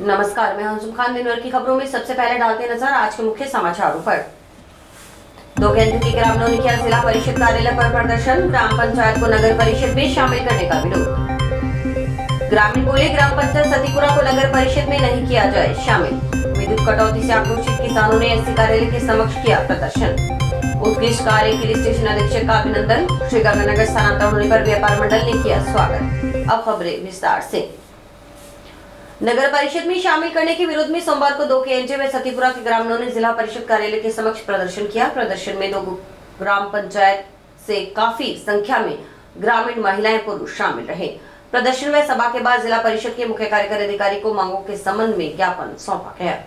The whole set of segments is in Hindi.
नमस्कार, मैं अंजुम खान। दिनभर की खबरों में सबसे पहले डालते नजर आज के मुख्य समाचारों पर। दो केंद्र के ग्रामीणों ने किया जिला परिषद कार्यालय पर प्रदर्शन। ग्राम पंचायत को नगर परिषद में शामिल करने का विरोध। ग्रामीण बोले, ग्राम पंचायत सतीपुरा को नगर परिषद में नहीं किया जाए शामिल। विद्युत कटौती से आक्रोशित किसानों ने एससी कार्यालय के समक्ष किया प्रदर्शन। उत्कृष्ट कार्य के लिए स्टेशन अधीक्षक का अभिनंदन। श्रीगंगानगर स्थानांतरण होने पर व्यापार मंडल ने किया स्वागत। अब खबरें विस्तार से। नगर परिषद में शामिल करने के विरोध में सोमवार को 2 KNJ व सतीपुरा के ग्रामीणों ने जिला परिषद कार्यालय के समक्ष प्रदर्शन किया। प्रदर्शन में 2 ग्राम पंचायत से काफी संख्या में ग्रामीण महिलाएं पुरुष शामिल रहे। प्रदर्शन व सभा के बाद जिला परिषद के मुख्य कार्यकारी अधिकारी को मांगों के संबंध में ज्ञापन सौंपा गया।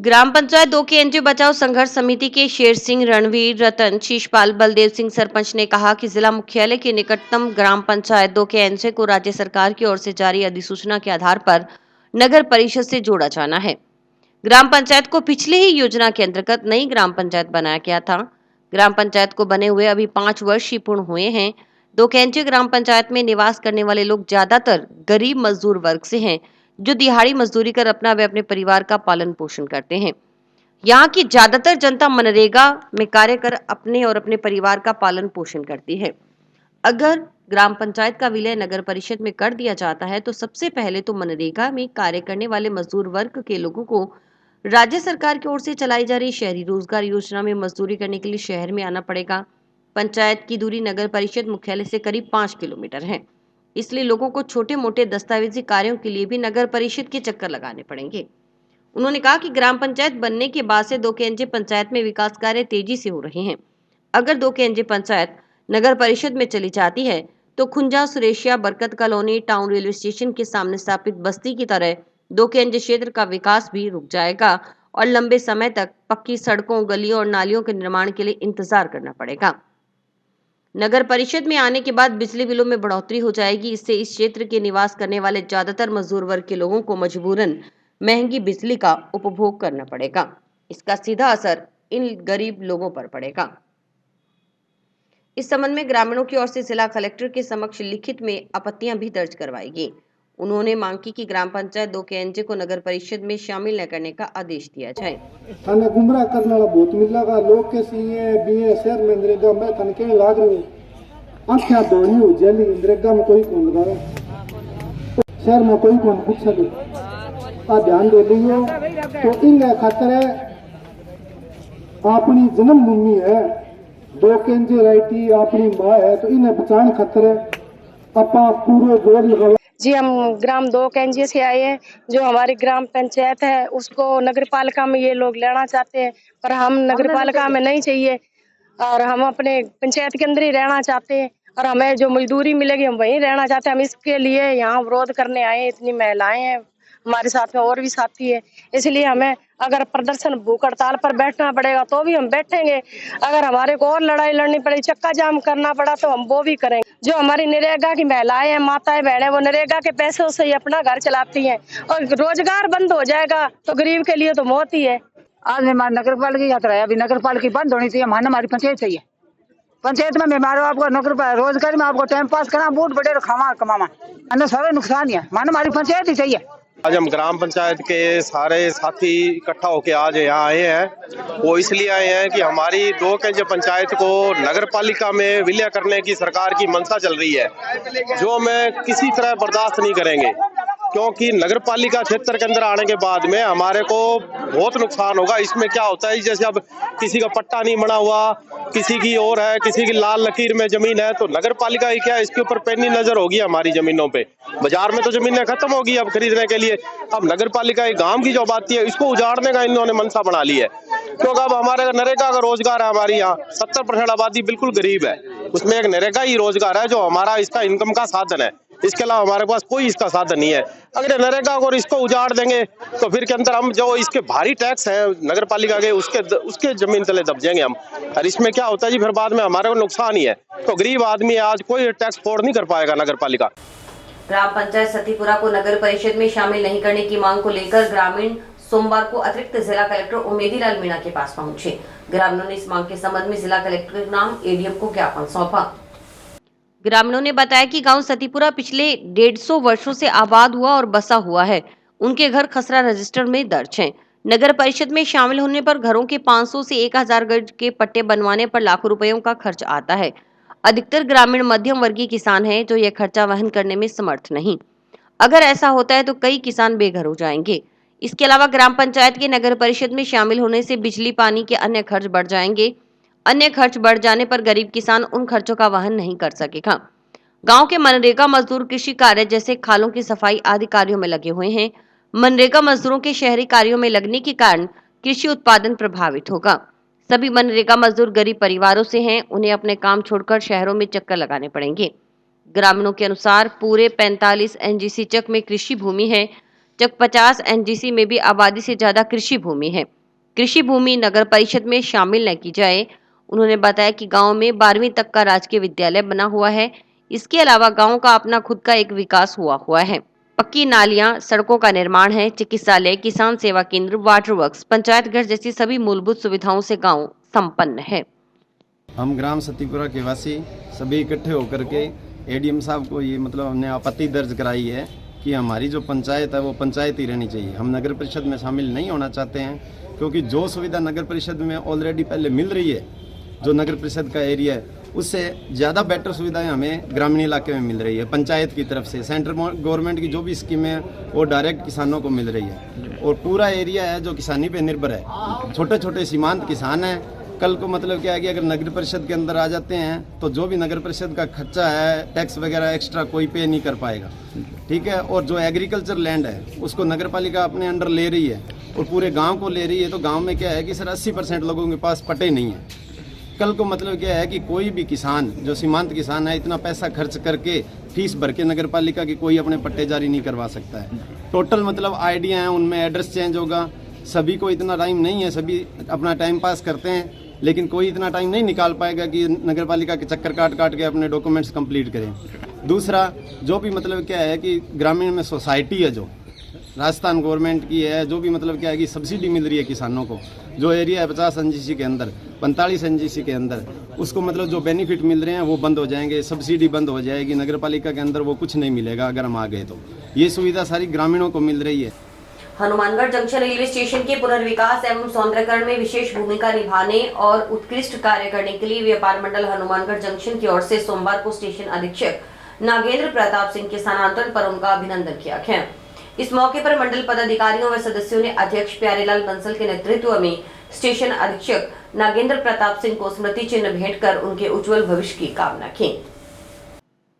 ग्राम पंचायत 2 KNJ बचाओ संघर्ष समिति के शेर सिंह, रणवीर, रतन, शीशपाल, बलदेव सिंह सरपंच ने कहा कि जिला मुख्यालय के निकटतम ग्राम पंचायत 2 KNJ को राज्य सरकार की ओर से जारी अधिसूचना के आधार पर नगर परिषद से जोड़ा जाना है। ग्राम पंचायत को पिछले ही योजना के अंतर्गत नई ग्राम पंचायत बनाया गया था। ग्राम पंचायत को बने हुए अभी 5 वर्ष ही पूर्ण हुए हैं। 2 KNJ ग्राम पंचायत में निवास करने वाले लोग ज्यादातर गरीब मजदूर वर्ग से हैं, जो दिहाड़ी मजदूरी कर अपना व अपने परिवार का पालन पोषण करते हैं। यहाँ की ज्यादातर जनता मनरेगा में कार्य कर अपने और अपने परिवार का पालन पोषण करती है। अगर ग्राम पंचायत का विलय नगर परिषद में कर दिया जाता है तो सबसे पहले तो मनरेगा में कार्य करने वाले मजदूर वर्ग के लोगों को राज्य सरकार की ओर से चलाई जा रही शहरी रोजगार योजना में मजदूरी करने के लिए शहर में आना पड़ेगा। पंचायत की दूरी नगर परिषद मुख्यालय से करीब 5 किलोमीटर है, इसलिए लोगों को छोटे मोटे दस्तावेजी कार्यों के लिए भी नगर परिषद के चक्कर लगाने पड़ेंगे। उन्होंने कहा कि ग्राम पंचायत बनने के बाद से 2 KNJ पंचायत में विकास कार्य तेजी से हो रहे हैं। अगर 2 KNJ पंचायत नगर परिषद में चली जाती है तो खुंजा, सुरेशिया, बरकत कॉलोनी, टाउन रेलवे स्टेशन के सामने स्थापित बस्ती की तरह 2 KNJ क्षेत्र का विकास भी रुक जाएगा और लंबे समय तक पक्की सड़कों, गलियों और नालियों के निर्माण के लिए इंतजार करना पड़ेगा। नगर परिषद में आने के बाद बिजली बिलों में बढ़ोतरी हो जाएगी। इससे इस क्षेत्र के निवास करने वाले ज्यादातर मजदूर वर्ग के लोगों को मजबूरन महंगी बिजली का उपभोग करना पड़ेगा। इसका सीधा असर इन गरीब लोगों पर पड़ेगा। इस संबंध में ग्रामीणों की ओर से जिला कलेक्टर के समक्ष लिखित में आपत्तियां भी दर्ज करवाई। उन्होंने मांग की कि ग्राम पंचायत 2 KNJ को नगर परिषद में शामिल न करने का आदेश दिया जाए। थाने गुमराह करने वाला बहुत मिलेगा। लोग के सीए बीए शहर में नरेगा में थाने के लाग रही आंखें धोनी हो जेली। नरेगा में कोई कौन लगा रहा, शहर में कोई कौन पूछ सके। आ ध्यान दे लियो तो इन खातर अपनी जन्मभूमि है, 2 KNJ राइटी अपनी माँ है, तो इन्हें बचाने खातर अपा पूरे जोर लगा। जी, हम ग्राम 2 KNJ से आए हैं। जो हमारी ग्राम पंचायत है उसको नगर पालिका में ये लोग लेना चाहते हैं, पर हम नगर पालिका में नहीं चाहिए और हम अपने पंचायत के अंदर ही रहना चाहते हैं और हमें जो मजदूरी मिलेगी हम वहीं रहना चाहते हैं। हम इसके लिए यहाँ विरोध करने आए हैं। इतनी महिलाएं हैं हमारे साथ में और भी साथी है, इसलिए हमें अगर प्रदर्शन भूख हड़ताल पर बैठना पड़ेगा तो भी हम बैठेंगे। अगर हमारे को और लड़ाई लड़नी पड़े, चक्का जाम करना पड़ा तो हम वो भी करेंगे। जो हमारी नरेगा की महिलाएं हैं, माताएं बहनें, वो नरेगा के पैसों से ही अपना घर चलाती हैं और रोजगार बंद हो जाएगा तो गरीब के लिए तो मौत ही है। आज हमारी नगर पालिका यात्रा है, अभी नगर पालिका बंद होनी चाहिए। हमारी पंचायत चाहिए। पंचायत में हमारे आपको नौकरी रोजगार में आपको टाइम पास करना बहुत बड़े खामा कमामा सारे नुकसान है। हमारी पंचायत ही चाहिए। आज हम ग्राम पंचायत के सारे साथी इकट्ठा होकर आज यहाँ आए हैं। वो इसलिए आए हैं कि हमारी 2 KNJ पंचायत को नगर पालिका में विलय करने की सरकार की मंशा चल रही है, जो हमें किसी तरह बर्दाश्त नहीं करेंगे। क्योंकि नगर पालिका क्षेत्र के अंदर आने के बाद में हमारे को बहुत नुकसान होगा। इसमें क्या होता है, जैसे अब किसी का पट्टा नहीं बना हुआ, किसी की और है, किसी की लाल लकीर में जमीन है, तो नगर पालिका ही क्या इसके ऊपर पैनी नजर होगी हमारी जमीनों पे। बाजार में तो जमीनें खत्म होगी अब खरीदने के लिए। अब नगर पालिका गांव की जो आबादी है इसको उजाड़ने का इन्होंने मनसा बना ली है। क्योंकि अब हमारे नरेगा का रोजगार है, हमारी यहाँ 70% आबादी बिल्कुल गरीब है, उसमें एक नरेगा ही रोजगार है जो हमारा इसका इनकम का साधन है। इसके अलावा हमारे पास कोई इसका साधन नहीं है। अगर नरेगा को इसको उजाड़ देंगे तो फिर के अंदर हम जो इसके भारी टैक्स है नगर पालिका के उसके जमीन तले दब जाएंगे हम। और इसमें क्या होता है जी, फिर बाद में हमारे को नुकसान ही है। तो गरीब आदमी आज कोई टैक्स फोड़ नहीं कर पाएगा नगर पालिका। ग्राम पंचायत सतीपुरा को नगर परिषद में शामिल नहीं करने की मांग को लेकर ग्रामीण सोमवार को अतिरिक्त जिला कलेक्टर उमेदी लाल मीणा के पास पहुंचे। ग्रामीणों ने इस मांग के संबंध में जिला कलेक्टर के नाम एडीएम को ज्ञापन सौंपा। ग्रामीणों ने बताया कि गांव सतीपुरा पिछले 150 वर्षों से आबाद हुआ और बसा हुआ है। उनके घर खसरा रजिस्टर में दर्ज हैं। नगर परिषद में शामिल होने पर घरों के 500 से 1000 गज के पट्टे बनवाने पर लाखों रुपयों का खर्च आता है। अधिकतर ग्रामीण मध्यम वर्गीय किसान हैं जो यह खर्चा वहन करने में समर्थ नहीं। अगर ऐसा होता है तो कई किसान बेघर हो जाएंगे। इसके अलावा ग्राम पंचायत के नगर परिषद में शामिल होने से बिजली पानी के अन्य खर्च बढ़ जाएंगे। अन्य खर्च बढ़ जाने पर गरीब किसान उन खर्चों का वहन नहीं कर सकेगा। गांव के मनरेगा मजदूर कृषि कार्य जैसे खालों की सफाई आदि कार्यों में लगे हुए हैं। मनरेगा मजदूरों के शहरी कार्यों में लगने के कारण कृषि उत्पादन प्रभावित होगा। सभी मनरेगा मजदूर गरीब परिवारों से हैं, उन्हें अपने काम छोड़कर शहरों में चक्कर लगाने पड़ेंगे। ग्रामीणों के अनुसार पूरे 45 एनजीसी चक में कृषि भूमि है। चक 50 एनजीसी में भी आबादी से ज्यादा कृषि भूमि है। कृषि भूमि नगर परिषद में शामिल न की जाए। उन्होंने बताया कि गांव में 12वीं तक का राजकीय विद्यालय बना हुआ है। इसके अलावा गांव का अपना खुद का एक विकास हुआ है। पक्की नालियां, सड़कों का निर्माण है, चिकित्सालय, किसान सेवा केंद्र, वाटर वर्क्स, पंचायत घर जैसी सभी मूलभूत सुविधाओं से गांव संपन्न है। हम ग्राम सतीपुरा के वासी सभी इकट्ठे होकर के एडीएम साहब को ये मतलब हमने आपत्ति दर्ज कराई है कि हमारी जो पंचायत है वो पंचायत ही रहनी चाहिए। हम नगर परिषद में शामिल नहीं होना चाहते हैं, क्योंकि जो सुविधा नगर परिषद में ऑलरेडी पहले मिल रही है, जो नगर परिषद का एरिया है, उससे ज़्यादा बेटर सुविधाएं हमें ग्रामीण इलाके में मिल रही है। पंचायत की तरफ से सेंट्रल गवर्नमेंट की जो भी स्कीमें है वो डायरेक्ट किसानों को मिल रही है। और पूरा एरिया है जो किसानी पे निर्भर है। छोटे छोटे सीमांत किसान हैं। कल को मतलब क्या है कि अगर नगर परिषद के अंदर आ जाते हैं तो जो भी नगर परिषद का खर्चा है, टैक्स वगैरह एक्स्ट्रा कोई पे नहीं कर पाएगा। ठीक है। और जो एग्रीकल्चर लैंड है उसको नगर पालिका अपने अंडर ले रही है और पूरे गाँव को ले रही है। तो गाँव में क्या है कि सर 80% लोगों के पास पट्टे नहीं है। कल को मतलब क्या है कि कोई भी किसान जो सीमांत किसान है इतना पैसा खर्च करके फीस भर के नगर पालिका की कोई अपने पट्टे जारी नहीं करवा सकता है। टोटल मतलब आइडिया है, उनमें एड्रेस चेंज होगा। सभी को इतना टाइम नहीं है, सभी अपना टाइम पास करते हैं, लेकिन कोई इतना टाइम नहीं निकाल पाएगा कि नगर पालिका के चक्कर काट के अपने डॉक्यूमेंट्स कंप्लीट करें। दूसरा जो भी मतलब क्या है कि ग्रामीण में सोसाइटी है जो राजस्थान गवर्नमेंट की है, जो भी मतलब क्या है कि सब्सिडी मिल रही है किसानों को, जो एरिया है 50 एनजीसी के अंदर, 45 एनजीसी के अंदर, उसको मतलब जो बेनिफिट मिल रहे हैं वो बंद हो जाएंगे, सब्सिडी बंद हो जाएगी। नगर पालिका के अंदर वो कुछ नहीं मिलेगा अगर हम आ गए तो। ये सुविधा सारी ग्रामीणों को मिल रही है। हनुमानगढ़ जंक्शन रेलवे स्टेशन के पुनर्विकास एवं सौंदर्यकरण में विशेष भूमिका निभाने और उत्कृष्ट कार्य करने के लिए व्यापार मंडल हनुमानगढ़ जंक्शन की ओर से सोमवार को स्टेशन अधीक्षक नागेंद्र प्रताप सिंह के स्थानांतरण पर उनका अभिनंदन किया गया। इस मौके पर मंडल पदाधिकारियों व सदस्यों ने अध्यक्ष प्यारेलाल बंसल के नेतृत्व में स्टेशन अधीक्षक नागेंद्र प्रताप सिंह को स्मृति चिन्ह भेंट कर उनके उज्जवल भविष्य की कामना की।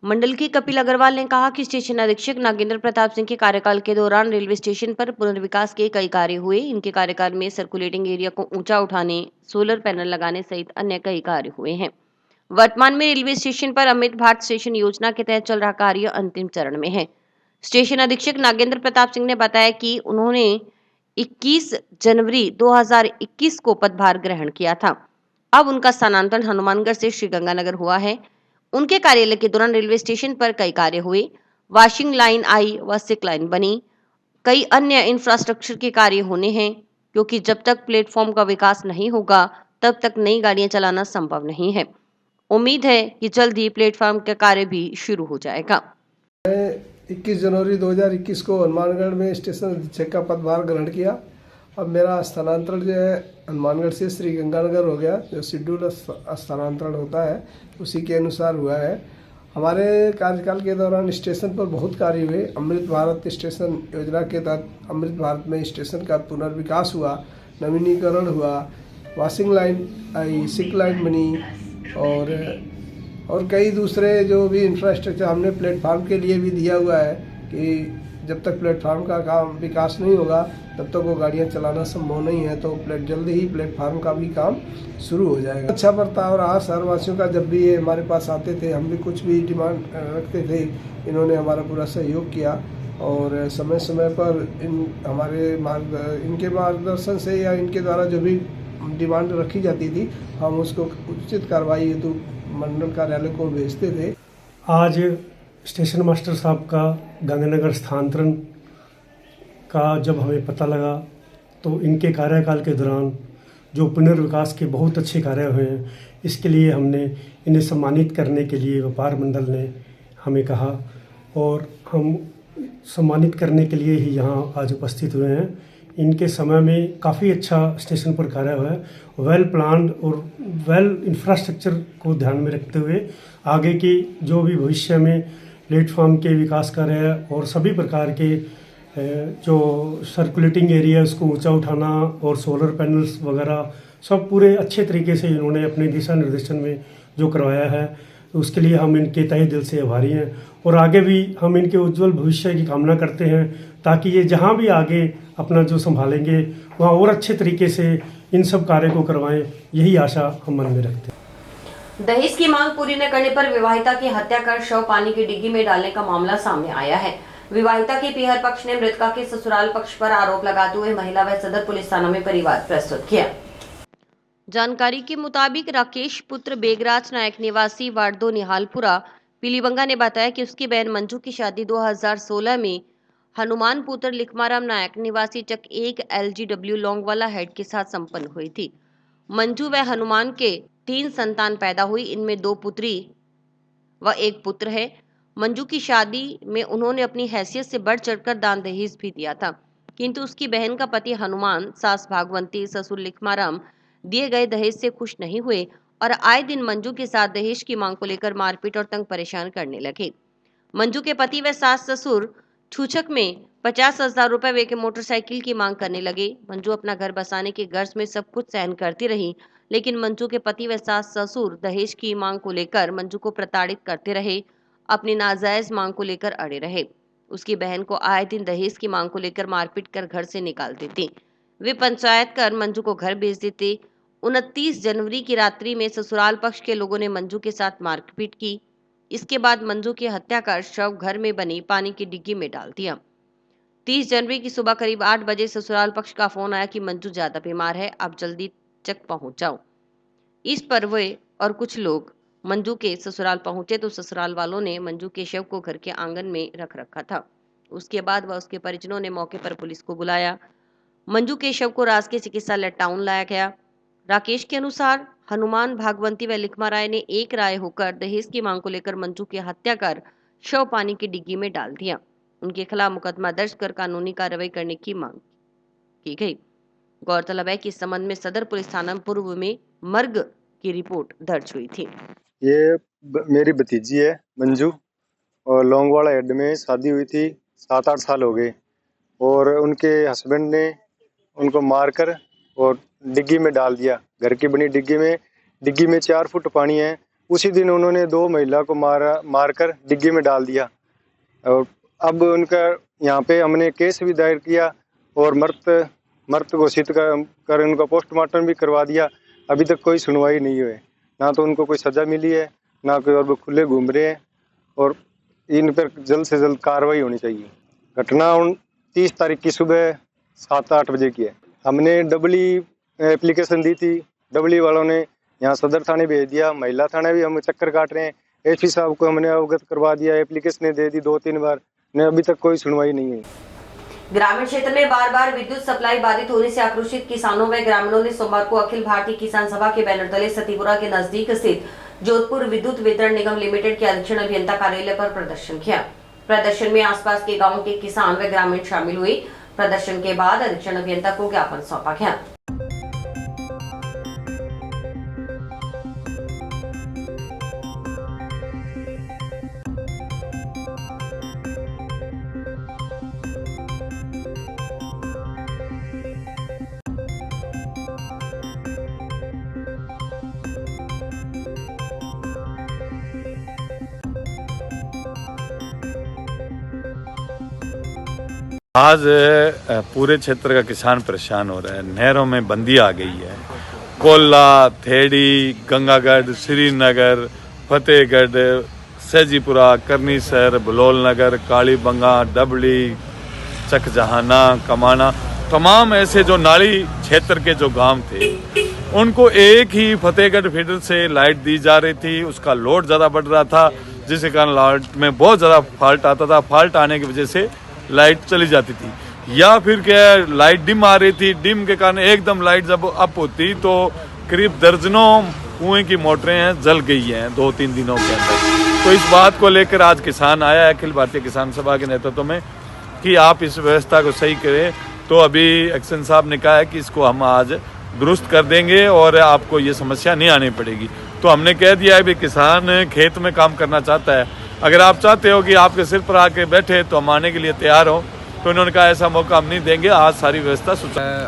मंडल की कपिल अग्रवाल ने कहा कि स्टेशन अधीक्षक नागेंद्र प्रताप सिंह के कार्यकाल के दौरान रेलवे स्टेशन पर पुनर्विकास के कई कार्य हुए। इनके कार्यकाल में सर्कुलेटिंग एरिया को ऊंचा उठाने, सोलर पैनल लगाने सहित अन्य कई कार्य हुए हैं। वर्तमान में रेलवे स्टेशन पर अमृत भारत स्टेशन योजना के तहत चल रहा कार्य अंतिम चरण में है। स्टेशन अधीक्षक नागेंद्र प्रताप सिंह ने बताया कि उन्होंने 21 जनवरी 2021 को पदभार ग्रहण किया था। अब उनका स्थानांतरण हनुमानगढ़ से श्रीगंगानगर हुआ है। उनके कार्यालय के दौरान रेलवे स्टेशन पर कई कार्य हुए। वॉशिंग लाइन आई व सिक लाइन बनी। कई अन्य इंफ्रास्ट्रक्चर के कार्य होने हैं, क्योंकि जब तक प्लेटफॉर्म का विकास नहीं होगा तब तक नई गाड़ियां चलाना संभव नहीं है। उम्मीद है कि जल्द ही प्लेटफॉर्म का कार्य भी शुरू हो जाएगा। 21 जनवरी 2021 को हनुमानगढ़ में स्टेशन अधीक्षक का पदभार ग्रहण किया। अब मेरा स्थानांतरण जो है हनुमानगढ़ से श्री गंगानगर हो गया। जो शेड्यूल स्थानांतरण होता है उसी के अनुसार हुआ है। हमारे कार्यकाल के दौरान स्टेशन पर बहुत कार्य हुए। अमृत भारत स्टेशन योजना के तहत अमृत भारत में स्टेशन का पुनर्विकास हुआ, नवीनीकरण हुआ, वॉशिंग लाइन आई, सिक लाइन बनी और कई दूसरे जो भी इंफ्रास्ट्रक्चर हमने प्लेटफार्म के लिए भी दिया हुआ है कि जब तक प्लेटफार्म का काम विकास नहीं होगा तब तक वो गाड़ियाँ चलाना संभव नहीं है। तो जल्दी ही प्लेटफार्म का भी काम शुरू हो जाएगा। अच्छा बर्ताव रहा शहरवासियों का। जब भी ये हमारे पास आते थे, हम भी कुछ भी डिमांड रखते थे, इन्होंने हमारा पूरा सहयोग किया और समय समय पर इनके मार्गदर्शन से या इनके द्वारा जो भी डिमांड रखी जाती थी, हम उसको उचित कार्रवाई हेतु मंडल कार्यालय को भेजते थे। आज स्टेशन मास्टर साहब का गांधीनगर स्थानांतरण का जब हमें पता लगा तो इनके कार्यकाल के दौरान जो पुनर्विकास के बहुत अच्छे कार्य हुए हैं, इसके लिए हमने इन्हें सम्मानित करने के लिए व्यापार मंडल ने हमें कहा और हम सम्मानित करने के लिए ही यहाँ आज उपस्थित हुए हैं। इनके समय में काफ़ी अच्छा स्टेशन पर कार्य हुआ है। वेल प्लान्ड और वेल इंफ्रास्ट्रक्चर को ध्यान में रखते हुए आगे की जो भी भविष्य में प्लेटफॉर्म के विकास कार्य और सभी प्रकार के जो सर्कुलेटिंग एरिया उसको ऊंचा उठाना और सोलर पैनल्स वगैरह सब पूरे अच्छे तरीके से इन्होंने अपने दिशा निर्देशन में जो करवाया है, उसके लिए हम इनके तहे दिल से आभारी हैं और आगे भी हम इनके उज्जवल भविष्य की कामना करते हैं ताकि ये जहाँ भी आगे अपना जो संभालेंगे वहाँ और अच्छे तरीके से इन सब कार्य को करवाएं, यही आशा हम मन में रखते हैं। दहेज की मांग पूरी न करने पर विवाहिता की हत्या कर शव पानी की डिग्गी में डालने का मामला सामने आया है। विवाहिता के पीहर पक्ष ने मृतका के ससुराल पक्ष पर आरोप लगाते हुए महिला व सदर पुलिस थाना में परिवाद प्रस्तुत किया। जानकारी के मुताबिक राकेश पुत्र बेगराज नायक निवासी वार्ड 2 निहालपुरा पीलीबंगा ने बताया कि उसकी बहन मंजू की शादी 2016 में हनुमान पुत्र लिखमाराम नायक निवासी चक 1 LGW लौंगवाला हेड के साथ संपन्न हुई थी। मंजू व हनुमान के 3 संतान पैदा हुई, इनमें 2 पुत्री व 1 पुत्र है। मंजू की शादी में उन्होंने अपनी हैसियत से बढ़ चढ़कर दान दहेज भी दिया था, किंतु उसकी बहन का पति हनुमान, सास भागवंती, ससुर लिखमाराम दिए गए दहेज से खुश नहीं हुए और आए दिन मंजू के साथ दहेज की मांग को लेकर मारपीट और तंग परेशान करने लगे। मंजू के पति व सास ससुर छूछक में 50,000 रुपए वे के मोटरसाइकिल की मांग करने लगे। मंजू अपना घर बसाने के गर्ज में सब कुछ सहन करती रही, लेकिन मंजू के पति व सास ससुर दहेज की मांग को लेकर मंजू को प्रताड़ित करते रहे, अपनी नाजायज मांग को लेकर अड़े रहे। उसकी बहन को आए दिन दहेज की मांग को लेकर मारपीट कर घर से निकाल देते। वे पंचायत कर मंजू को घर भेज देते। 29 जनवरी की रात्रि में ससुराल पक्ष के लोगों ने मंजू के साथ मारपीट की। इसके बाद मंजू की हत्या कर शव घर में बनी पानी की डिग्गी में डाल दिया। 30 जनवरी की सुबह करीब 8 बजे ससुराल पक्ष का फोन आया कि मंजू ज्यादा बीमार है, आप जल्दी चक पहुंच जाओ। इस पर वे और कुछ लोग मंजू के ससुराल पहुंचे तो ससुराल वालों ने मंजू के शव को घर के आंगन में रख रखा था। उसके बाद वह उसके परिजनों ने मौके पर पुलिस को बुलाया। मंजू के शव को राजकीय चिकित्सालय टाउन लाया गया। राकेश के अनुसार हनुमान, भागवंती व लिखमाराय ने एक राय होकर दहेज की मांग को लेकर मंजू की हत्या कर शव पानी की डिग्गी में डाल दिया। उनके खिलाफ मुकदमा दर्ज कर कानूनी कार्रवाई करने की मांग की गई। गौरतलब है कि इस संबंध में सदर पुलिस थाना पूर्व में मर्ग की रिपोर्ट दर्ज हुई थी। ये मेरी भतीजी है मंजू, और लौंगवाड़ा हेड में शादी हुई थी, 7-8 साल हो गए, और उनके हस्बैंड ने उनको मारकर और डिग्गी में डाल दिया। घर की बनी डिग्गी में 4 फुट पानी है। उसी दिन उन्होंने 2 महिला को मारकर डिग्गी में डाल दिया। और अब उनका यहाँ पे हमने केस भी दायर किया और मृत घोषित कर उनका पोस्टमार्टम भी करवा दिया। अभी तक कोई सुनवाई नहीं हुई, ना तो उनको कोई सजा मिली है, ना कोई, और वो खुले घूम रहे हैं, और इन पर जल्द से जल्द कार्रवाई होनी चाहिए। घटना 30 तारीख की सुबह 7-8 बजे की है। हमने डबली एप्लीकेशन दी थी, डबली वालों ने यहाँ सदर थाने भेज दिया, महिला थाने भी हम चक्कर काट रहे हैं। एसपी साहब को हमने अवगत करवा दिया, एप्लीकेशन दे दी 2-3 बार, ने अभी तक कोई सुनवाई नहीं हुई। ग्रामीण क्षेत्र में बार बार विद्युत सप्लाई बाधित होने से आक्रोशित किसानों व ग्रामीणों ने सोमवार को अखिल भारतीय किसान सभा के बैनर तले सतीपुरा के नजदीक स्थित जोधपुर विद्युत वितरण निगम लिमिटेड के अधीक्षण अभियंता कार्यालय पर प्रदर्शन किया। प्रदर्शन में आसपास के गांवों के किसान व ग्रामीण शामिल हुए। प्रदर्शन के बाद अधीक्षण अभियंता को ज्ञापन सौंपा गया। आज पूरे क्षेत्र का किसान परेशान हो रहा है। नहरों में बंदी आ गई है। कोल्ला, थेड़ी, गंगागढ़, श्रीनगर, फतेहगढ़, सहजीपुरा, करनीसर, बलोल नगर, कालीबंगा, डबली, चकजहाना, कमाना, तमाम ऐसे जो नाली क्षेत्र के जो गांव थे उनको एक ही फतेहगढ़ फीडर से लाइट दी जा रही थी। उसका लोड ज़्यादा बढ़ रहा था, जिसके कारण लाइट में बहुत ज़्यादा फॉल्ट आता था। फॉल्ट आने की वजह से लाइट चली जाती थी, या फिर क्या लाइट डिम आ रही थी। डिम के कारण एकदम लाइट जब अप होती तो करीब दर्जनों कुएं की मोटरें हैं जल गई हैं 2-3 दिनों के अंदर। तो इस बात को लेकर आज किसान आया है अखिल भारतीय किसान सभा के नेतृत्व में कि आप इस व्यवस्था को सही करें। तो अभी एक्शन साहब ने कहा है कि इसको हम आज दुरुस्त कर देंगे और आपको ये समस्या नहीं आनी पड़ेगी। तो हमने कह दिया है भी किसान खेत में काम करना चाहता है, अगर आप चाहते हो कि आपके सिर पर आके बैठे तो हम आने के लिए तैयार हो। तो इन्होंने कहा ऐसा मौका हम नहीं देंगे, आज सारी व्यवस्था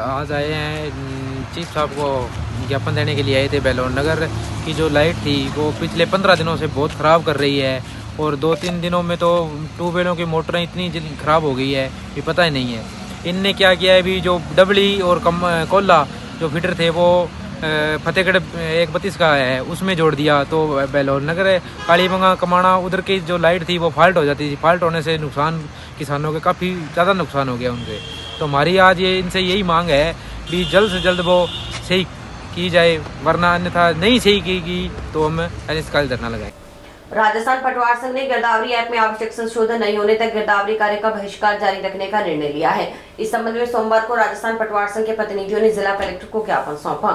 आज आए हैं चीफ साहब को ज्ञापन देने के लिए आए थे। बेलोन नगर की जो लाइट थी वो पिछले 15 दिनों से बहुत ख़राब कर रही है और 2-3 दिनों में तो ट्यूबवेलों की मोटरें इतनी ख़राब हो गई है कि पता ही नहीं है। इनने क्या किया है, अभी जो डबली और कोल्ला जो फीडर थे वो फतेहगढ़ 132 का है उसमें जोड़ दिया। तो बेलोन नगर, कालीबंगा, कमाना उधर की जो लाइट थी वो फॉल्ट हो जाती थी। फॉल्ट होने से नुकसान किसानों के काफ़ी ज़्यादा नुकसान हो गया उनसे। तो हमारी आज ये इनसे यही मांग है कि जल्द से जल्द वो सही की जाए, वरना अन्यथा नहीं सही की तो हम अनिश्चितकाल धरना लगाएं। राजस्थान पटवार संघ ने गिरदावरी ऐप में आवश्यक संशोधन नहीं होने तक गिरदावरी कार्य का बहिष्कार जारी रखने का निर्णय लिया है। इस संबंध में सोमवार को राजस्थान पटवार संघ के प्रतिनिधियों ने जिला कलेक्टर को ज्ञापन सौंपा।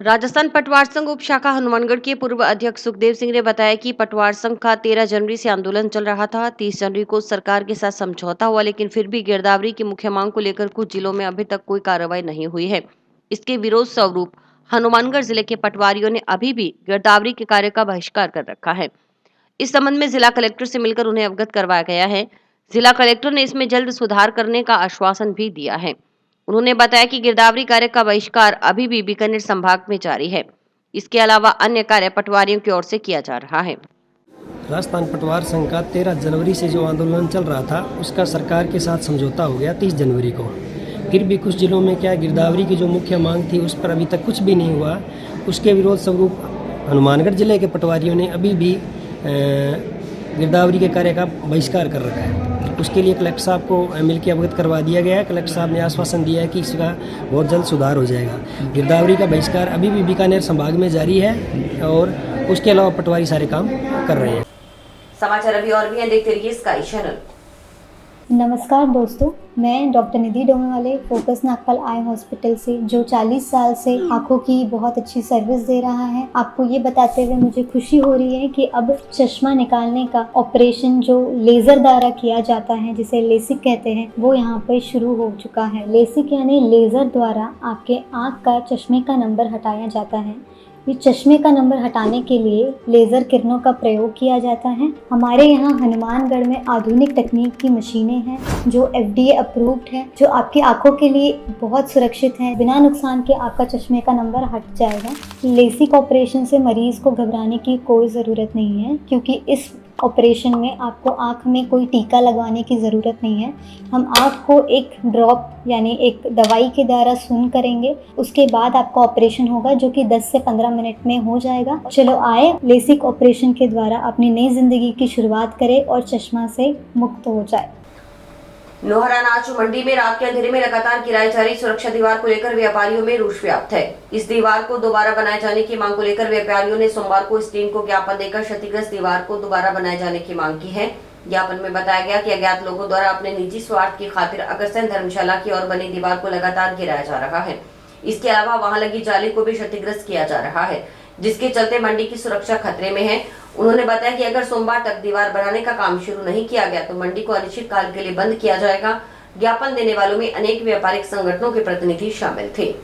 राजस्थान पटवार संघ उप शाखा हनुमानगढ़ के पूर्व अध्यक्ष सुखदेव सिंह ने बताया कि पटवार संघ का 13 जनवरी से आंदोलन चल रहा था। 30 जनवरी को सरकार के साथ समझौता हुआ, लेकिन फिर भी गिरदावरी की मुख्य मांग को लेकर कुछ जिलों में अभी तक कोई कार्रवाई नहीं हुई है। इसके विरोध स्वरूप हनुमानगढ़ जिले के पटवारियों ने अभी भी गिरदावरी के कार्य का बहिष्कार कर रखा है। इस संबंध में जिला कलेक्टर से मिलकर उन्हें अवगत करवाया गया है। जिला कलेक्टर ने इसमें जल्द सुधार करने का आश्वासन भी दिया है। उन्होंने बताया कि गिरदावरी कार्य का बहिष्कार अभी भी बीकानेर संभाग में जारी है। इसके अलावा अन्य कार्य पटवारियों की ओर से किया जा रहा है। राजस्थान पटवार संघ का 13 जनवरी से जो आंदोलन चल रहा था उसका सरकार के साथ समझौता हो गया 30 जनवरी को। फिर भी कुछ जिलों में क्या गिरदावरी की जो मुख्य मांग थी उस पर अभी तक कुछ भी नहीं हुआ। उसके विरोध स्वरूप हनुमानगढ़ जिले के पटवारियों ने अभी भी गिरदावरी के कार्य का बहिष्कार कर रखा है। उसके लिए कलेक्टर साहब को मिलकर अवगत करवा दिया गया है। कलेक्टर साहब ने आश्वासन दिया है कि इसका बहुत जल्द सुधार हो जाएगा। गिरदावरी का बहिष्कार अभी भी बीकानेर संभाग में जारी है और उसके अलावा पटवारी सारे काम कर रहे हैं। समाचार अभी और भी हैं, देखते रहिए स्काई चैनल। नमस्कार दोस्तों, मैं डॉक्टर निधि डोमेवाले फोकस नागपाल आई हॉस्पिटल से, जो 40 साल से आंखों की बहुत अच्छी सर्विस दे रहा है। आपको ये बताते हुए मुझे खुशी हो रही है कि अब चश्मा निकालने का ऑपरेशन जो लेजर द्वारा किया जाता है, जिसे लेसिक कहते हैं, वो यहाँ पर शुरू हो चुका है। लेसिक यानी लेजर द्वारा आपके आँख का चश्मे का नंबर हटाया जाता है। ये चश्मे का नंबर हटाने के लिए लेज़र किरणों का प्रयोग किया जाता है। हमारे यहाँ हनुमानगढ़ में आधुनिक तकनीक की मशीनें हैं जो FDA अप्रूव्ड है, जो आपकी आंखों के लिए बहुत सुरक्षित है। बिना नुकसान के आपका चश्मे का नंबर हट जाएगा। लेसिक ऑपरेशन से मरीज़ को घबराने की कोई ज़रूरत नहीं है, क्योंकि इस ऑपरेशन में आपको आँख में कोई टीका लगवाने की ज़रूरत नहीं है। हम आँख को एक ड्रॉप यानी एक दवाई के द्वारा सून करेंगे, उसके बाद आपका ऑपरेशन होगा जो कि 10 से 15 मिनट में हो जाएगा। चलो आए, लेसिक ऑपरेशन के द्वारा अपनी नई ज़िंदगी की शुरुआत करें और चश्मा से मुक्त हो जाए। लोहरा नाच मंडी में रात के अंधेरे में लगातार गिराई जा रही सुरक्षा दीवार को लेकर व्यापारियों में रोष व्याप्त है। इस दीवार को दोबारा बनाए जाने की मांग को लेकर व्यापारियों ने सोमवार को इस टीम को ज्ञापन देकर क्षतिग्रस्त दीवार को दोबारा बनाए जाने की मांग की है। ज्ञापन में बताया गया कि अज्ञात लोगों द्वारा अपने निजी स्वार्थ की खातिर अग्रसेन धर्मशाला की ओर बनी दीवार को लगातार गिराया जा रहा है। इसके अलावा वहां लगी जाली को भी क्षतिग्रस्त किया जा रहा है, जिसके चलते मंडी की सुरक्षा खतरे में है। उन्होंने बताया कि अगर सोमवार तक दीवार बनाने का काम शुरू नहीं किया गया तो मंडी को अनिश्चित काल के लिए बंद किया जाएगा। ज्ञापन देने वालों में अनेक व्यापारिक संगठनों के प्रतिनिधि शामिल थे।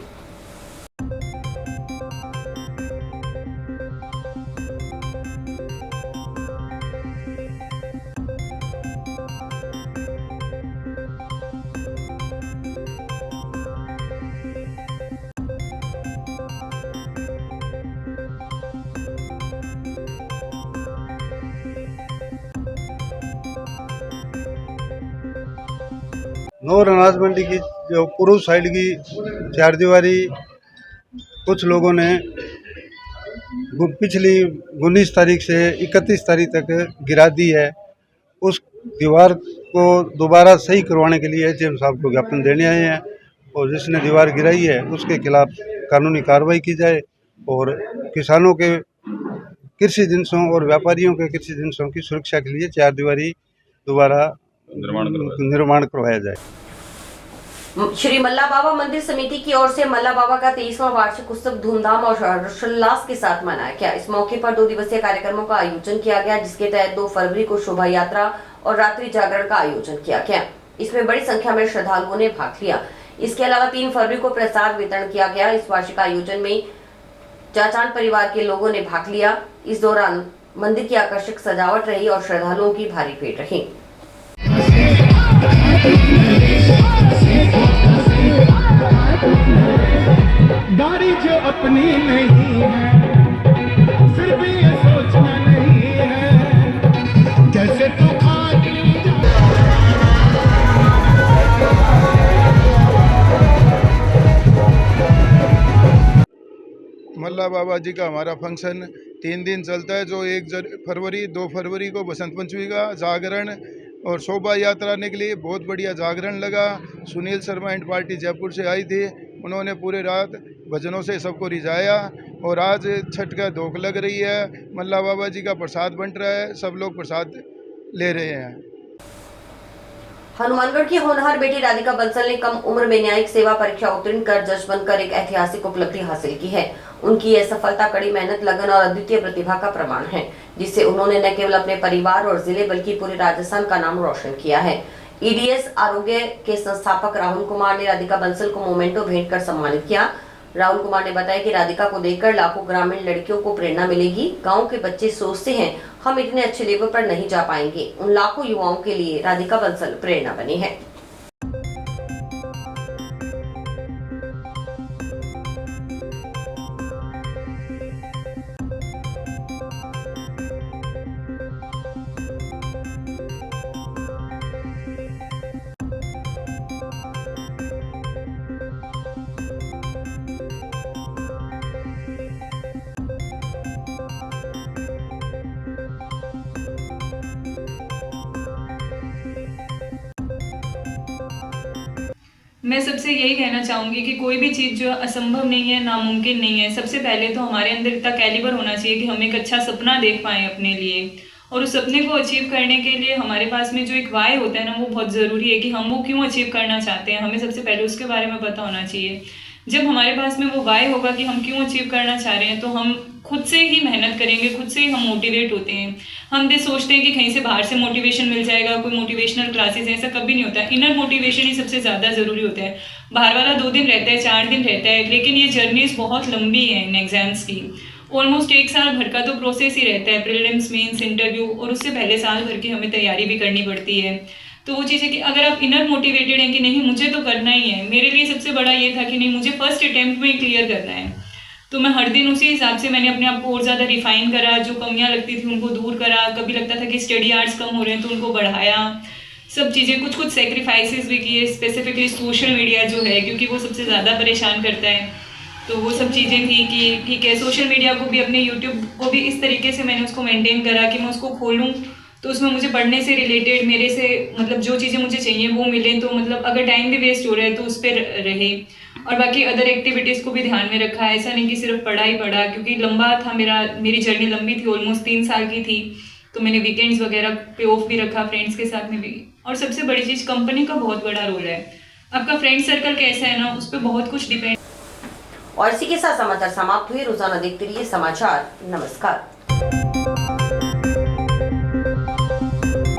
नूर अनाज मंडी की जो पूर्व साइड की चारदीवारी कुछ लोगों ने पिछली 19 तारीख से 31 तारीख तक गिरा दी है। उस दीवार को दोबारा सही करवाने के लिए एचएम साहब को ज्ञापन देने आए हैं और जिसने दीवार गिराई है उसके खिलाफ कानूनी कार्रवाई की जाए और किसानों के कृषि जिनसों और व्यापारियों के कृषि जिनसों की सुरक्षा के लिए चारदीवारी दोबारा निर्माण करवाया जाए। श्री मल्ला बाबा मंदिर समिति की ओर से मल्ला बाबा का 23वां वार्षिक उत्सव धूमधाम और हर्षोल्लास के साथ मनाया गया। इस मौके पर 2 दिवसीय कार्यक्रमों का आयोजन किया गया, जिसके तहत 2 फरवरी को शोभा यात्रा और रात्रि जागरण का आयोजन किया गया। इसमें बड़ी संख्या में श्रद्धालुओं ने भाग लिया। इसके अलावा 3 फरवरी को प्रसाद वितरण किया गया। इस वार्षिक आयोजन में चाचान परिवार के लोगों ने भाग लिया। इस दौरान मंदिर की आकर्षक सजावट रही और श्रद्धालुओं की भारी भीड़ रही। गाड़ी जो अपनी नहीं है सिर्फ ये सोचना नहीं है जैसे तू मल्ला बाबा जी का हमारा फंक्शन 3 दिन चलता है, जो 1 फरवरी 2 फरवरी को बसंत पंचमी का जागरण और शोभा यात्रा निकली। बहुत बढ़िया जागरण लगा। सुनील शर्मा एंड पार्टी जयपुर से आई थी, उन्होंने पूरे रात भजनों से सबको रिझाया और आज छठ का धोख लग रही है। मल्ला बाबा जी का प्रसाद बंट रहा है, सब लोग प्रसाद ले रहे हैं। हनुमानगढ़ की होनहार बेटी राधिका बंसल ने कम उम्र में न्यायिक सेवा परीक्षा उत्तीर्ण कर जज बनकर एक ऐतिहासिक उपलब्धि हासिल की है। उनकी यह सफलता कड़ी मेहनत, लगन और अद्वितीय प्रतिभा का प्रमाण है, जिससे उन्होंने न केवल अपने परिवार और जिले बल्कि पूरे राजस्थान का नाम रोशन किया है। ईडीएस आरोग्य के संस्थापक राहुल कुमार ने राधिका बंसल को मोमेंटो भेंट कर सम्मानित किया। राहुल कुमार ने बताया कि राधिका को देखकर लाखों ग्रामीण लड़कियों को प्रेरणा मिलेगी। गांव के बच्चे सोचते हैं हम इतने अच्छे लेवल पर नहीं जा पाएंगे। उन लाखों युवाओं के लिए राधिका बंसल प्रेरणा बनी है। मैं सबसे यही कहना चाहूँगी कि कोई भी चीज़ जो असंभव नहीं है, नामुमकिन नहीं है। सबसे पहले तो हमारे अंदर इतना कैलिबर होना चाहिए कि हम एक अच्छा सपना देख पाएँ अपने लिए, और उस सपने को अचीव करने के लिए हमारे पास में जो एक वाई होता है ना, वो बहुत ज़रूरी है कि हम वो क्यों अचीव करना चाहते हैं। हमें सबसे पहले उसके बारे में पता होना चाहिए। जब हमारे पास में वो वाई होगा कि हम क्यों अचीव करना चाह रहे हैं, तो हम खुद से ही मेहनत करेंगे, खुद से ही हम मोटिवेट होते हैं। हम सोचते हैं कि कहीं से बाहर से मोटिवेशन मिल जाएगा, कोई मोटिवेशनल क्लासेस, ऐसा कभी नहीं होता है। इनर मोटिवेशन ही सबसे ज़्यादा ज़रूरी होता है। बाहर वाला 2 दिन रहता है, 4 दिन रहता है, लेकिन ये जर्नीज बहुत लंबी है इन एग्जाम्स की। ऑलमोस्ट 1 साल भर का तो प्रोसेस ही रहता है, प्रीलिम्स, मेंस, इंटरव्यू, और उससे पहले साल भर की हमें तैयारी भी करनी पड़ती है। तो वो चीज़ है कि अगर आप इनर मोटिवेटेड हैं कि नहीं मुझे तो करना ही है, मेरे लिए सबसे बड़ा ये था कि नहीं मुझे फर्स्ट अटेम्प्ट में ही क्लियर करना है। तो मैं हर दिन उसी हिसाब से मैंने अपने आप को और ज़्यादा रिफाइन करा, जो कमियां लगती थी उनको दूर करा। कभी लगता था कि स्टडी आवर्स कम हो रहे हैं तो उनको बढ़ाया, सब चीज़ें, कुछ सेक्रीफाइसेस भी किए। स्पेसिफिकली सोशल मीडिया जो है, क्योंकि वो सबसे ज़्यादा परेशान करता है, तो वो सब चीज़ें थी कि ठीक है सोशल मीडिया को भी, अपने यूट्यूब को भी इस तरीके से मैंने उसको मेनटेन करा कि मैं उसको खोलूँ तो उसमें मुझे पढ़ने से रिलेटेड, मेरे से मतलब जो चीज़ें मुझे चाहिए वो मिले। तो मतलब अगर टाइम भी वेस्ट हो रहा है तो उस पर रहे, और बाकी अदर एक्टिविटीज़ को भी ध्यान में रखा। ऐसा नहीं कि सिर्फ पढ़ा ही पढ़ा, क्योंकि लंबा था मेरी जर्नी लंबी थी, ऑलमोस्ट 3 साल की थी। तो मैंने वीकेंड्स वगैरह पे ऑफ भी रखा, फ्रेंड्स के साथ में भी। और सबसे बड़ी चीज़, कंपनी का बहुत बड़ा रोल है। आपका फ्रेंड सर्कल कैसा है ना, उस पर बहुत कुछ डिपेंड। और इसी के साथ समाचार समाप्त हुए। रोजाना देखते रहिए समाचार। नमस्कार।